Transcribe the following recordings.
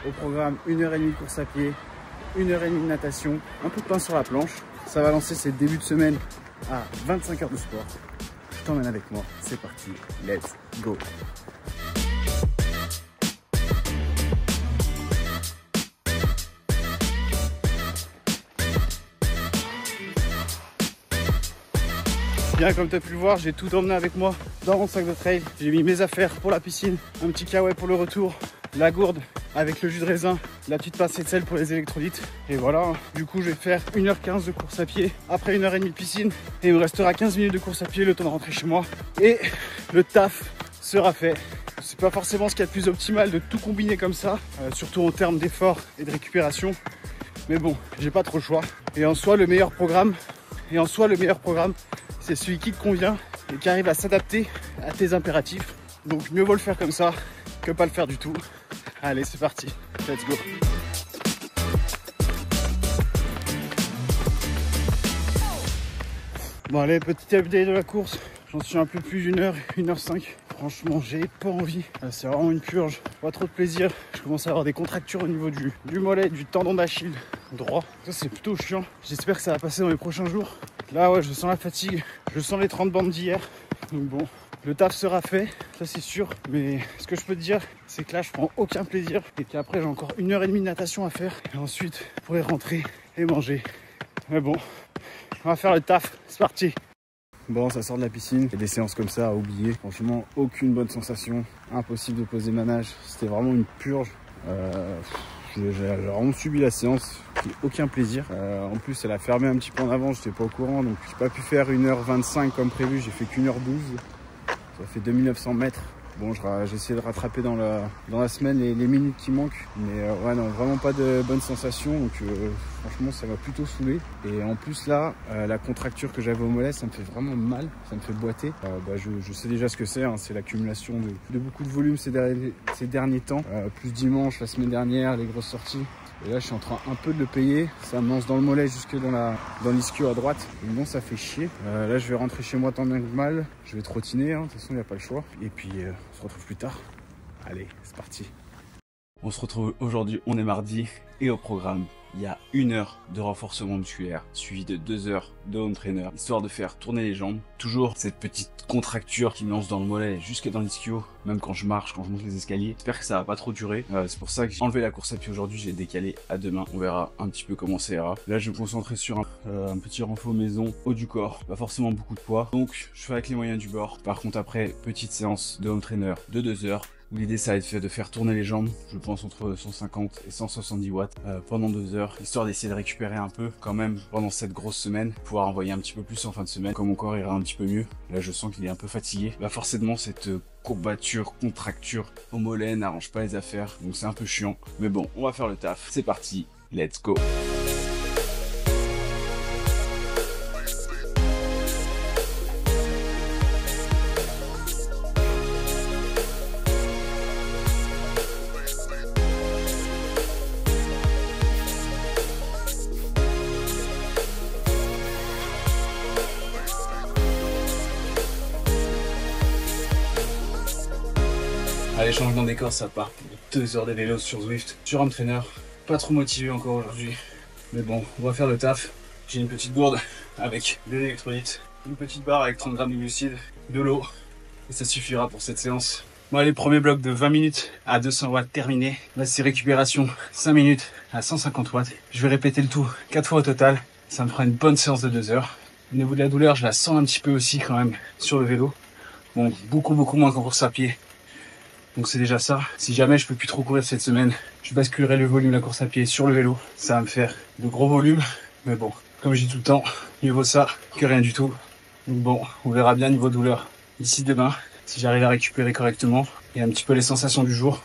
Au programme, 1h30 de course à pied, 1h30 de natation, un peu de pain sur la planche. Ça va lancer ces débuts de semaine à 25 heures de sport. Je t'emmène avec moi, c'est parti, let's go! Bien, comme tu as pu le voir, j'ai tout emmené avec moi dans mon sac de trail. J'ai mis mes affaires pour la piscine, un petit kawaii pour le retour, la gourde avec le jus de raisin, la petite pincée de sel pour les électrolytes. Et voilà, du coup je vais faire 1h15 de course à pied après 1h30 de piscine. Et il me restera 15 minutes de course à pied, le temps de rentrer chez moi. Et le taf sera fait. C'est pas forcément ce qu'il y a de plus optimal de tout combiner comme ça, surtout en termes d'effort et de récupération. Mais bon, j'ai pas trop le choix. Et en soi, le meilleur programme, c'est celui qui te convient et qui arrive à s'adapter à tes impératifs. Donc mieux vaut le faire comme ça que pas le faire du tout. Allez, c'est parti, let's go. Bon allez, petit update de la course. J'en suis un peu plus d'une heure, 1h05. Franchement, j'ai pas envie. C'est vraiment une purge. Pas trop de plaisir. Je commence à avoir des contractures au niveau du mollet, du tendon d'Achille droit. Ça, c'est plutôt chiant. J'espère que ça va passer dans les prochains jours. Là, ouais, je sens la fatigue. Je sens les 30 bandes d'hier. Donc bon, le taf sera fait, ça c'est sûr. Mais ce que je peux te dire, c'est que là, je prends aucun plaisir. Et qu'après, j'ai encore 1h30 de natation à faire. Et ensuite, je pourrai rentrer et manger. Mais bon, on va faire le taf. C'est parti. Bon, ça sort de la piscine. Il y a des séances comme ça à oublier. Franchement, aucune bonne sensation. Impossible de poser ma nage. C'était vraiment une purge. J'ai vraiment subi la séance. Aucun plaisir. En plus, elle a fermé un petit peu en avant. J'étais pas au courant. Donc, j'ai pas pu faire 1h25 comme prévu. J'ai fait qu'1h12. Ça fait 2900 mètres. Bon, j'ai essayé de rattraper dans la semaine les minutes qui manquent. Mais ouais, non, vraiment pas de bonnes sensations. Donc franchement, ça m'a plutôt saoulé. Et en plus là, la contracture que j'avais au mollet, ça me fait vraiment mal. Ça me fait boiter. Je sais déjà ce que c'est. Hein, c'est l'accumulation de beaucoup de volume ces derniers temps. Plus dimanche, la semaine dernière, les grosses sorties. Et là, je suis en train un peu de le payer. Ça me lance dans le mollet jusque dans l'ischio à droite. Donc bon, ça fait chier. Là, je vais rentrer chez moi tant bien que mal. Je vais trottiner. Hein. De toute façon, il n'y a pas le choix. Et puis, on se retrouve plus tard. Allez, c'est parti. On se retrouve aujourd'hui, on est mardi. Et au programme, il y a 1 heure de renforcement musculaire, suivi de 2 heures de home trainer, histoire de faire tourner les jambes. Toujours cette petite contracture qui me lance dans le mollet, jusque dans l'ischio, même quand je marche, quand je monte les escaliers. J'espère que ça va pas trop durer. C'est pour ça que j'ai enlevé la course à pied aujourd'hui, j'ai décalé à demain. On verra un petit peu comment ça ira. Là, je vais me concentrer sur un petit renfort maison, haut du corps, pas forcément beaucoup de poids. Donc, je fais avec les moyens du bord. Par contre, après, petite séance de home trainer de 2 heures. L'idée, ça va être de faire tourner les jambes, je pense entre 150 et 170 watts pendant 2 heures, histoire d'essayer de récupérer un peu quand même pendant cette grosse semaine, pouvoir envoyer un petit peu plus en fin de semaine, quand mon corps ira un petit peu mieux. Là, je sens qu'il est un peu fatigué. Bah forcément, cette courbature, contracture au mollet n'arrange pas les affaires, donc c'est un peu chiant. Mais bon, on va faire le taf. C'est parti, let's go! Allez, changement des corps, ça part pour 2 heures de vélo sur Zwift, sur home trainer. Pas trop motivé encore aujourd'hui, mais bon, on va faire le taf. J'ai une petite gourde avec des électrolytes, une petite barre avec 30 grammes de glucides, de l'eau, et ça suffira pour cette séance. Bon allez, premier bloc de 20 minutes à 200 watts terminé. Là, c'est récupération 5 minutes à 150 watts. Je vais répéter le tout 4 fois au total. Ça me fera une bonne séance de 2 heures. Au niveau de la douleur, je la sens un petit peu aussi quand même sur le vélo. Bon, beaucoup moins qu'en course à pied. Donc c'est déjà ça. Si jamais je peux plus trop courir cette semaine, je basculerai le volume de la course à pied sur le vélo. Ça va me faire de gros volumes. Mais bon, comme je dis tout le temps, mieux vaut ça que rien du tout. Donc bon, on verra bien niveau douleur d'ici demain, si j'arrive à récupérer correctement et un petit peu les sensations du jour.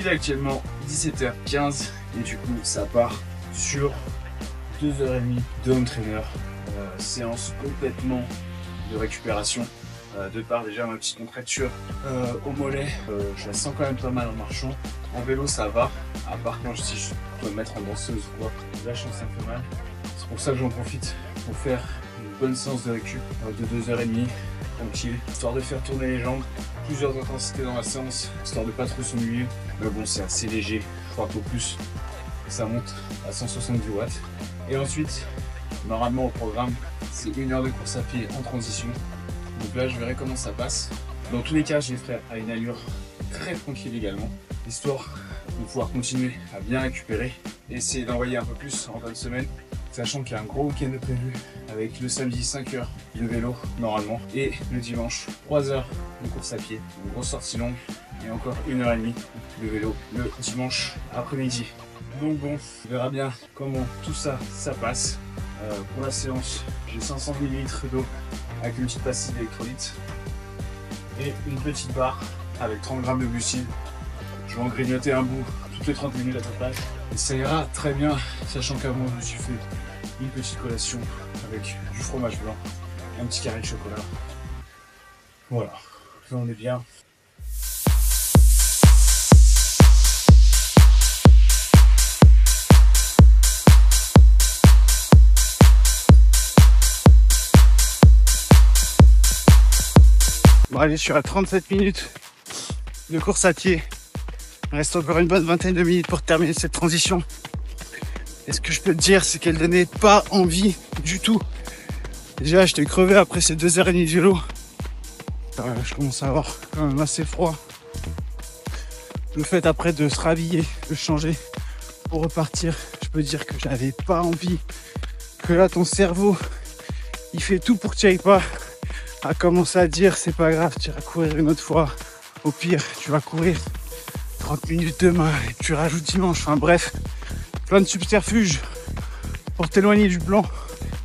Il est actuellement 17h15 et du coup ça part sur 2h30 de home trainer, séance complètement de récupération. De part déjà ma petite contracture au mollet, je la sens quand même pas mal en marchant. En vélo ça va, à part quand si je dois me mettre en danseuse ou quoi, là je sens que ça me fait mal. C'est pour ça que j'en profite pour faire une bonne séance de récup de 2h30, tranquille, histoire de faire tourner les jambes, plusieurs intensités dans la séance, histoire de pas trop s'ennuyer. Mais bon, c'est assez léger, je crois qu'au plus ça monte à 170 watts. Et ensuite, normalement au programme, c'est 1 heure de course à pied en transition. Donc là, je verrai comment ça passe. Dans tous les cas, je les ferai à une allure très tranquille également, histoire de pouvoir continuer à bien récupérer et essayer d'envoyer un peu plus en fin de semaine, sachant qu'il y a un gros week-end de prévu avec le samedi 5 heures de vélo normalement et le dimanche 3 heures de course à pied, une grosse sortie longue et encore 1h30 de vélo le dimanche après-midi. Donc bon, on verra bien comment tout ça passe. Pour la séance, j'ai 500 ml d'eau avec une petite pastille d'électrolytes et une petite barre avec 30 grammes de glucides. Je vais en grignoter un bout toutes les 30 minutes à peu près. Et ça ira très bien, sachant qu'avant je me suis fait une petite collation avec du fromage blanc et un petit carré de chocolat. Voilà, là on est bien. Bon allez, je suis à 37 minutes de course à pied. Il reste encore une bonne vingtaine de minutes pour terminer cette transition. Et ce que je peux te dire, c'est qu'elle donnait pas envie du tout. Déjà, j'étais crevé après ces 2h30 de vélo. Je commence à avoir quand même assez froid. Le fait après de se rhabiller, de changer pour repartir, je peux dire que j'avais pas envie. Que là, ton cerveau, il fait tout pour que tu ailles pas. À commencer à dire c'est pas grave, tu iras courir une autre fois. Au pire, tu vas courir 30 minutes demain et tu rajoutes dimanche. Enfin bref, plein de subterfuges pour t'éloigner du plan.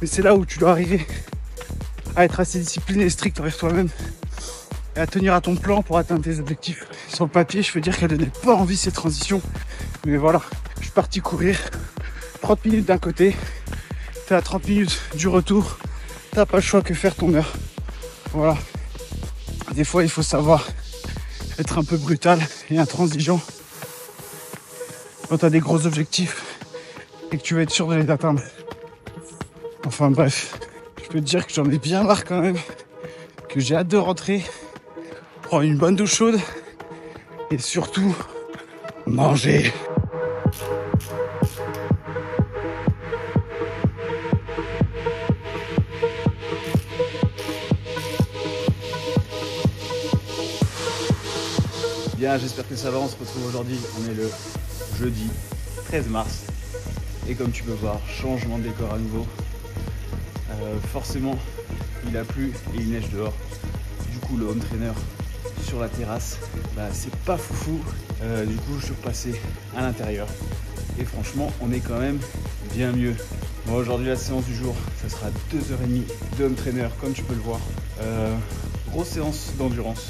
Mais c'est là où tu dois arriver à être assez discipliné et strict envers toi-même et à tenir à ton plan pour atteindre tes objectifs. Sur le papier, je peux dire qu'elle donnait pas envie ces transitions. Mais voilà, je suis parti courir 30 minutes d'un côté, t'es à 30 minutes du retour, t'as pas le choix que faire ton heure. Voilà, des fois il faut savoir être un peu brutal et intransigeant quand tu as des gros objectifs et que tu veux être sûr de les atteindre. Enfin bref, je peux te dire que j'en ai bien marre quand même, que j'ai hâte de rentrer, prendre une bonne douche chaude et surtout manger. Bien, j'espère que ça va, on se retrouve aujourd'hui, on est le jeudi 13 mars et comme tu peux voir, changement de décor à nouveau. Forcément il a plu et il neige dehors, du coup le home trainer sur la terrasse, c'est pas foufou, du coup je suis repassé à l'intérieur et franchement on est quand même bien mieux. Bon, aujourd'hui la séance du jour, ça sera 2h30 de home trainer comme tu peux le voir, grosse séance d'endurance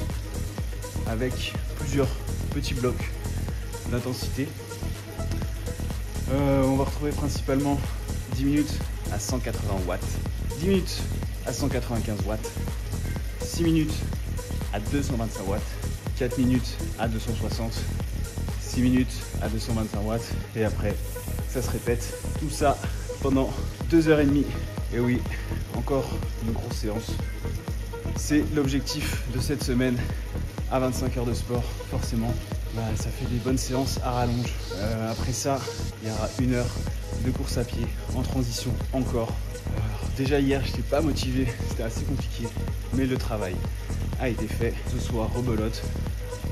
avec plusieurs petits blocs d'intensité. On va retrouver principalement 10 minutes à 180 watts, 10 minutes à 195 watts, 6 minutes à 225 watts, 4 minutes à 260, 6 minutes à 225 watts et après ça se répète. Tout ça pendant 2h30. Et oui, encore une grosse séance. C'est l'objectif de cette semaine. À 25 heures de sport, forcément, ça fait des bonnes séances à rallonge. Après ça, il y aura 1 heure de course à pied en transition encore. Déjà hier, je n'étais pas motivé, c'était assez compliqué, mais le travail a été fait. Ce soir, rebelote.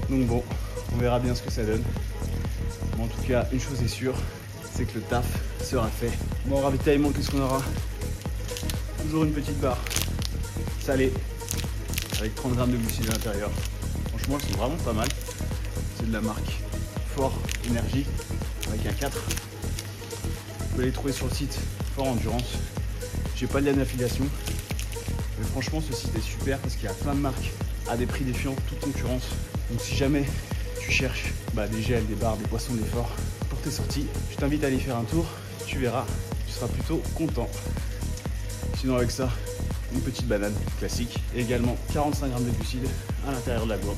Donc bon, on verra bien ce que ça donne. Mais en tout cas, une chose est sûre, c'est que le taf sera fait. Bon, ravitaillement, qu'est-ce qu'on aura? Toujours une petite barre salée avec 30 grammes de glucides à l'intérieur. Franchement, elles sont vraiment pas mal. C'est de la marque Fort Énergie avec un 4. Vous pouvez les trouver sur le site Fort Endurance. J'ai pas de lien d'affiliation, mais franchement, ce site est super parce qu'il y a plein de marques à des prix défiant toute concurrence. Donc, si jamais tu cherches des gels, des barres, des poissons d'effort pour tes sorties, je t'invite à aller faire un tour. Tu verras, tu seras plutôt content. Sinon, avec ça, une petite banane classique et également 45 grammes de glucides à l'intérieur de la gourde.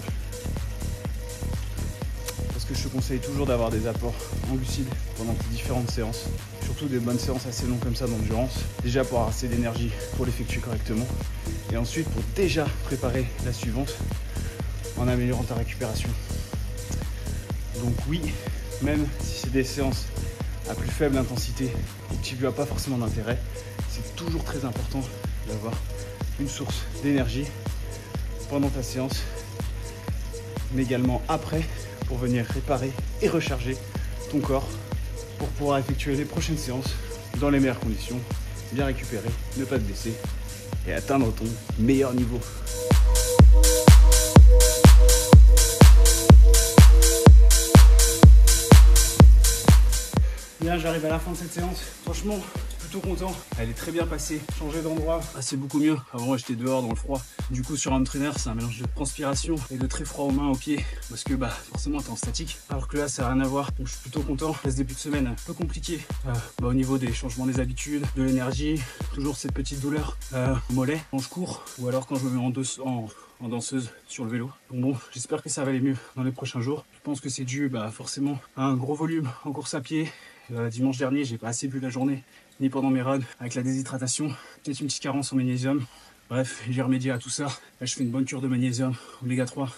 Parce que je te conseille toujours d'avoir des apports en glucides pendant tes différentes séances. Je surtout des bonnes séances assez longues comme ça d'endurance, déjà pour avoir assez d'énergie pour l'effectuer correctement, et ensuite pour déjà préparer la suivante en améliorant ta récupération. Donc oui, même si c'est des séances à plus faible intensité et que tu ne vois pas forcément d'intérêt, c'est toujours très important d'avoir une source d'énergie pendant ta séance, mais également après pour venir réparer et recharger ton corps pour pouvoir effectuer les prochaines séances dans les meilleures conditions, bien récupérer, ne pas te blesser et atteindre ton meilleur niveau. Bien, j'arrive à la fin de cette séance. Franchement, plutôt content. Elle est très bien passée. Changer d'endroit, c'est beaucoup mieux. Avant, j'étais dehors dans le froid. Du coup, sur un trainer, c'est un mélange de transpiration et de très froid aux mains, aux pieds. Parce que forcément, t'es en statique. Alors que là, ça n'a rien à voir. Donc, je suis plutôt content. Ce début de semaine, un peu compliqué. Au niveau des changements des habitudes, de l'énergie, toujours cette petite douleur au mollet quand je cours. Ou alors quand je me mets en danseuse sur le vélo. Donc bon, j'espère que ça va aller mieux dans les prochains jours. Je pense que c'est dû forcément à un gros volume en course à pied. Dimanche dernier, j'ai pas assez bu la journée, ni pendant mes runs, avec la déshydratation, peut-être une petite carence en magnésium. Bref, j'ai remédié à tout ça. Là, je fais une bonne cure de magnésium, oméga 3.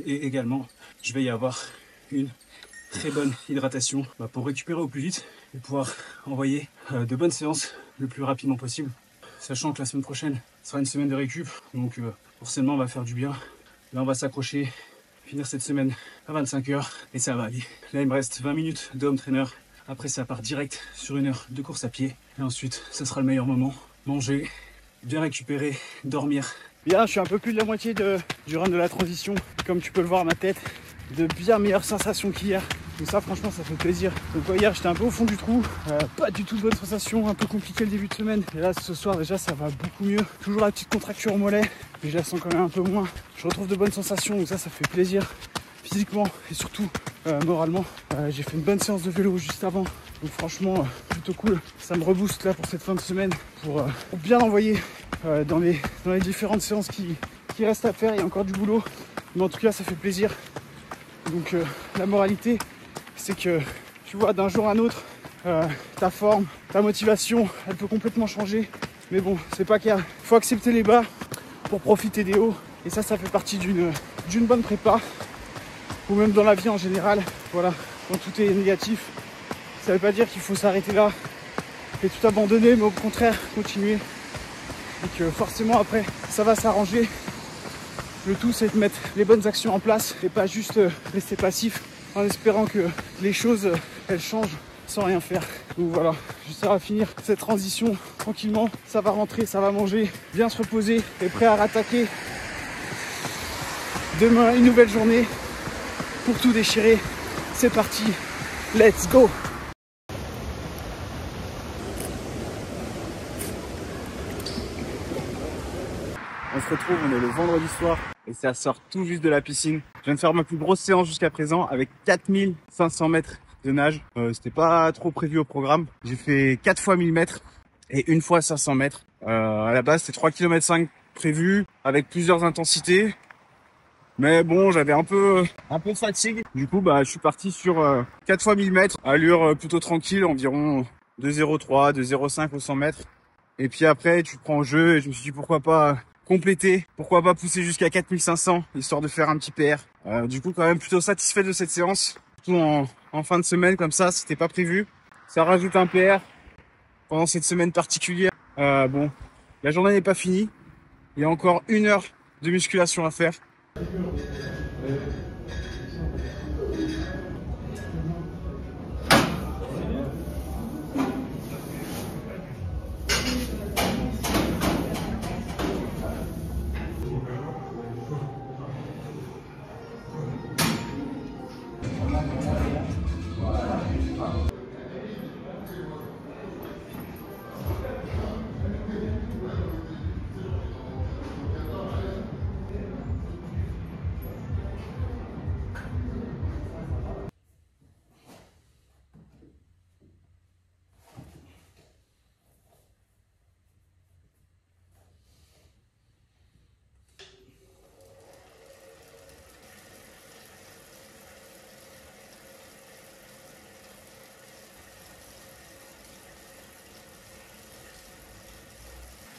Et également, je vais y avoir une très bonne hydratation pour récupérer au plus vite et pouvoir envoyer de bonnes séances le plus rapidement possible. Sachant que la semaine prochaine sera une semaine de récup, donc forcément on va faire du bien. Là on va s'accrocher, finir cette semaine à 25 heures et ça va aller. Là il me reste 20 minutes de home trainer. Après ça part direct sur 1 heure de course à pied. Et ensuite ça sera le meilleur moment. Manger, bien récupérer, dormir. Bien, je suis un peu plus de la moitié du run de la transition. Comme tu peux le voir à ma tête, de bien meilleures sensations qu'hier. Donc ça franchement ça fait plaisir. Donc hier j'étais un peu au fond du trou, pas du tout de bonnes sensations, un peu compliqué le début de semaine. Et là ce soir déjà ça va beaucoup mieux. Toujours la petite contracture au mollet, mais je la sens quand même un peu moins. Je retrouve de bonnes sensations, donc ça fait plaisir. Physiquement et surtout moralement. J'ai fait une bonne séance de vélo juste avant. Donc franchement plutôt cool. Ça me rebooste là pour cette fin de semaine pour bien envoyer dans les différentes séances qui restent à faire. Il y a encore du boulot. Mais en tout cas ça fait plaisir. Donc la moralité, c'est que tu vois d'un jour à un autre, ta forme, ta motivation, elle peut complètement changer. Mais bon, c'est pas clair. Il faut accepter les bas pour profiter des hauts. Et ça fait partie d'une bonne prépa. Ou même dans la vie en général. Voilà, quand tout est négatif, ça veut pas dire qu'il faut s'arrêter là et tout abandonner, mais au contraire, continuer. Et que forcément après, ça va s'arranger. Le tout, c'est de mettre les bonnes actions en place et pas juste rester passif en espérant que les choses, elles changent sans rien faire. Donc voilà, juste à finir cette transition tranquillement. Ça va rentrer, ça va manger, bien se reposer et prêt à rattaquer. Demain, une nouvelle journée pour tout déchirer. C'est parti, let's go! On se retrouve, on est le vendredi soir et ça sort tout juste de la piscine. Je viens de faire ma plus grosse séance jusqu'à présent avec 4500 mètres de nage. C'était pas trop prévu au programme. J'ai fait 4 fois 1000 mètres et 1 fois 500 mètres. À la base, c'était 3,5 km prévu avec plusieurs intensités. Mais bon, j'avais un peu de fatigue. Du coup, je suis parti sur 4 fois 1000 mètres, allure plutôt tranquille, environ 2,03, 2,05 au 100 mètres. Et puis après, tu te prends au jeu et je me suis dit pourquoi pas compléter, pourquoi pas pousser jusqu'à 4500, histoire de faire un petit PR. Du coup, quand même plutôt satisfait de cette séance. Surtout en fin de semaine, comme ça, c'était pas prévu. Ça rajoute un PR pendant cette semaine particulière. Bon, la journée n'est pas finie. Il y a encore 1 heure de musculation à faire.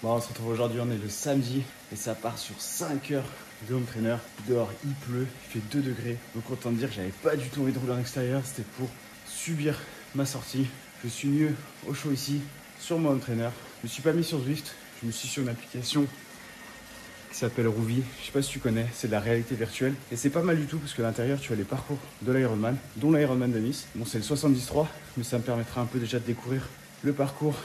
Bon, on se retrouve aujourd'hui, on est le samedi et ça part sur 5 heures de home trainer. Dehors il pleut, il fait 2 degrés. Donc autant dire que j'avais pas du tout envie de rouler en extérieur, c'était pour subir ma sortie. Je suis mieux au chaud ici sur mon home trainer. Je me suis pas mis sur Zwift, je me suis sur une application qui s'appelle Rouvy. Je sais pas si tu connais, c'est de la réalité virtuelle. Et c'est pas mal du tout parce que à l'intérieur tu as les parcours de l'Ironman, dont l'Ironman de Nice. Bon, c'est le 73, mais ça me permettra un peu déjà de découvrir le parcours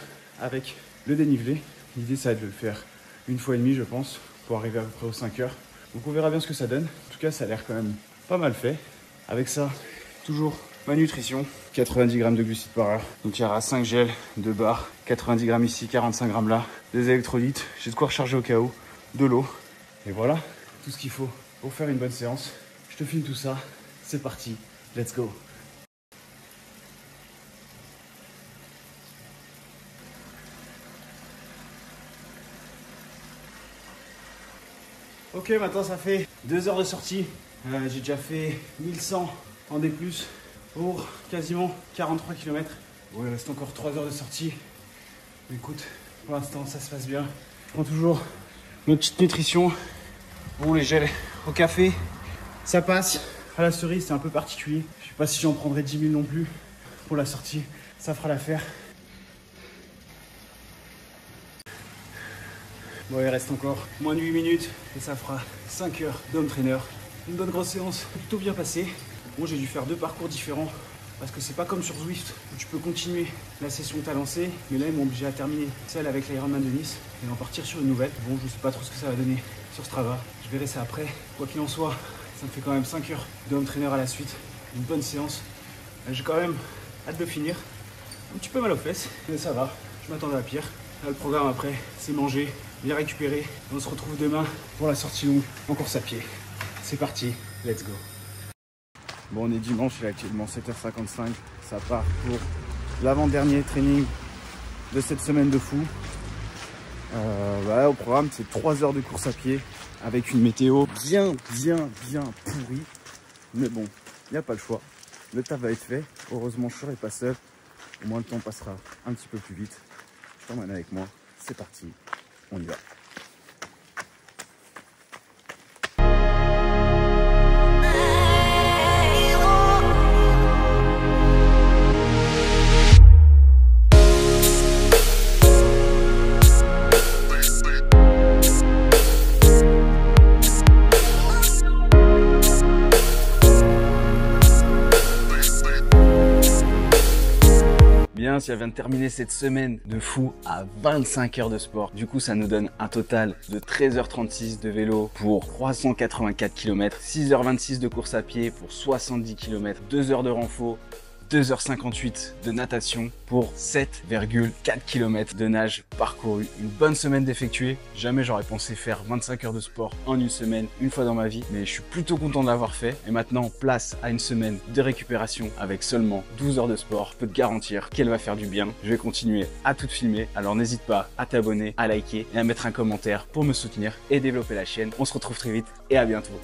avec le dénivelé. L'idée ça va être de le faire une fois et demie je pense, pour arriver à peu près aux 5 heures. Donc on verra bien ce que ça donne. En tout cas ça a l'air quand même pas mal fait. Avec ça, toujours ma nutrition, 90 grammes de glucides par heure. Donc il y aura 5 gels, 2 barres, 90 grammes ici, 45 grammes là, des électrolytes, j'ai de quoi recharger au cas où, de l'eau. Et voilà, tout ce qu'il faut pour faire une bonne séance. Je te filme tout ça, c'est parti, let's go. Ok, maintenant ça fait 2 heures de sortie. J'ai déjà fait 1100 en D+, pour quasiment 43 km. Bon, il reste encore 3 heures de sortie. Mais écoute, pour l'instant ça se passe bien. Je prends toujours notre petite nutrition. Bon, les gels au café, ça passe. À la cerise, c'est un peu particulier. Je sais pas si j'en prendrai 10 000 non plus. Pour la sortie, ça fera l'affaire. Bon, il reste encore moins de 8 minutes et ça fera 5 heures d'home trainer. Une bonne grosse séance, plutôt bien passée. Bon, j'ai dû faire 2 parcours différents parce que c'est pas comme sur Zwift où tu peux continuer la session que tu as lancée, mais là ils m'ont obligé à terminer celle avec l'Ironman de Nice et en partir sur une nouvelle. Bon, je sais pas trop ce que ça va donner sur Strava, je verrai ça après. Quoi qu'il en soit, ça me fait quand même 5 heures de home trainer à la suite, une bonne séance. J'ai quand même hâte de finir, un petit peu mal aux fesses, mais ça va, je m'attendais à pire. Là, le programme après, c'est manger, bien récupérer. On se retrouve demain pour la sortie longue en course à pied. C'est parti, let's go. Bon, on est dimanche, il est actuellement 7h55. Ça part pour l'avant-dernier training de cette semaine de fou. Au programme, c'est 3 heures de course à pied avec une météo bien pourrie. Mais bon, il n'y a pas le choix. Le taf va être fait. Heureusement, je ne serai pas seul. Au moins, le temps passera un petit peu plus vite. Je t'emmène avec moi. C'est parti. On y va. Bien, si elle vient de terminer cette semaine de fou à 25 heures de sport. Du coup, ça nous donne un total de 13h36 de vélo pour 384 km, 6h26 de course à pied pour 70 km, 2 heures de renfo, 2h58 de natation pour 7,4 km de nage parcouru. Une bonne semaine d'effectuer. Jamais j'aurais pensé faire 25 heures de sport en une semaine, une fois dans ma vie. Mais je suis plutôt content de l'avoir fait. Et maintenant, place à une semaine de récupération avec seulement 12 heures de sport. Je peux te garantir qu'elle va faire du bien. Je vais continuer à tout filmer. Alors n'hésite pas à t'abonner, à liker et à mettre un commentaire pour me soutenir et développer la chaîne. On se retrouve très vite et à bientôt.